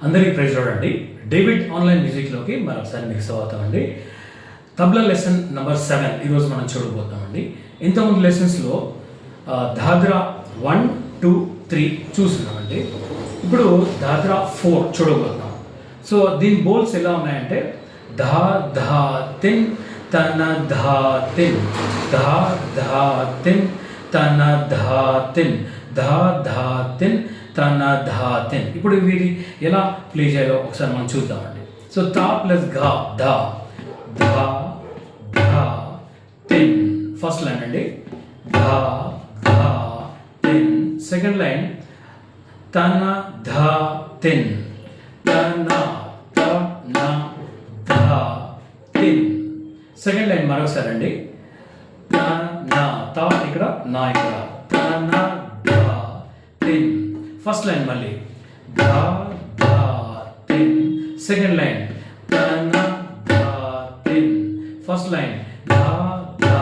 అందరికీ ప్రైజ్ చూడండి. David online మ్యూజిక్లోకి మరొకసారి మీకు స్వాగతం అండి. తబ్లా లెసన్ నెంబర్ 7 ఈరోజు మనం చూడబోతామండి. ఇంతకుముందు లెసన్స్లో దాద్రా 1, 2, 3 చూస్తున్నామండి. ఇప్పుడు దాద్రా 4 చూడబోతున్నాం. సో దీని బోల్స్ ఎలా ఉన్నాయంటే ధా ధా తిన్ తన ధా తిన్, ధా ధా తిన్ తన ధా తిన్, ధా ధా తిన్ తన ధా తిన్. ఇప్పుడు వీరి ఎలా ప్లే చేయాలో ఒకసారి మనం చూద్దామండి. సో తా ప్లస్ ఘా ధా, ధా ధా తిన్ ఫస్ట్ లైన్ అండి. ధా ధా తిన్. సెకండ్ లైన్ తన ధా తిన్, తన తన ధా తిన్. సెకండ్ లైన్ మరొకసారి అండి. నా తా ఇక్కడ, నా ఇక్కడ, తన ధా తిన్. ఫస్ట్ లైన్ మళ్ళీ ధా ధా తిన్. సెకండ్ లైన్ తన ధా తిన్. ఫస్ట్ లైన్ ధా ధా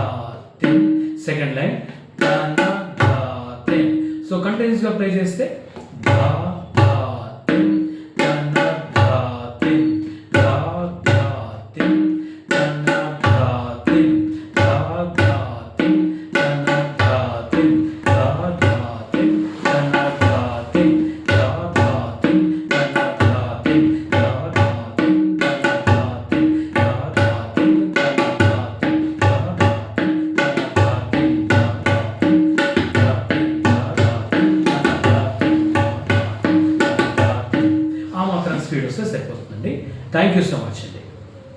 తిన్. సెకండ్ లైన్ తన ధా తిన్. సో కంటిన్యూస్గా ప్లే చేస్తే ధా ధా తిన్ తన ధా తిన్, ధా ధా తిన్ తన ధా తిన్, ధా ధా తిన్ తన ధా తిన్, ధా ధా తిన్ తన ధా తిన్, ధా ధా తిన్ తన ధా తిన్, ధా ధా తిన్ తన ధా తిన్, ధా ధా తిన్ తన ధా తిన్, ధా ధా తిన్ తన ధా తిన్, ధా ధా తిన్ ధా తిన్, ధా ధా తిన్ తన ధా తిన్, ధా ధా తిన్ తన ధా తిన్. ఆ మాత్రం స్పీడ్ వస్తే సరిపోతుందండి. Thank you so much.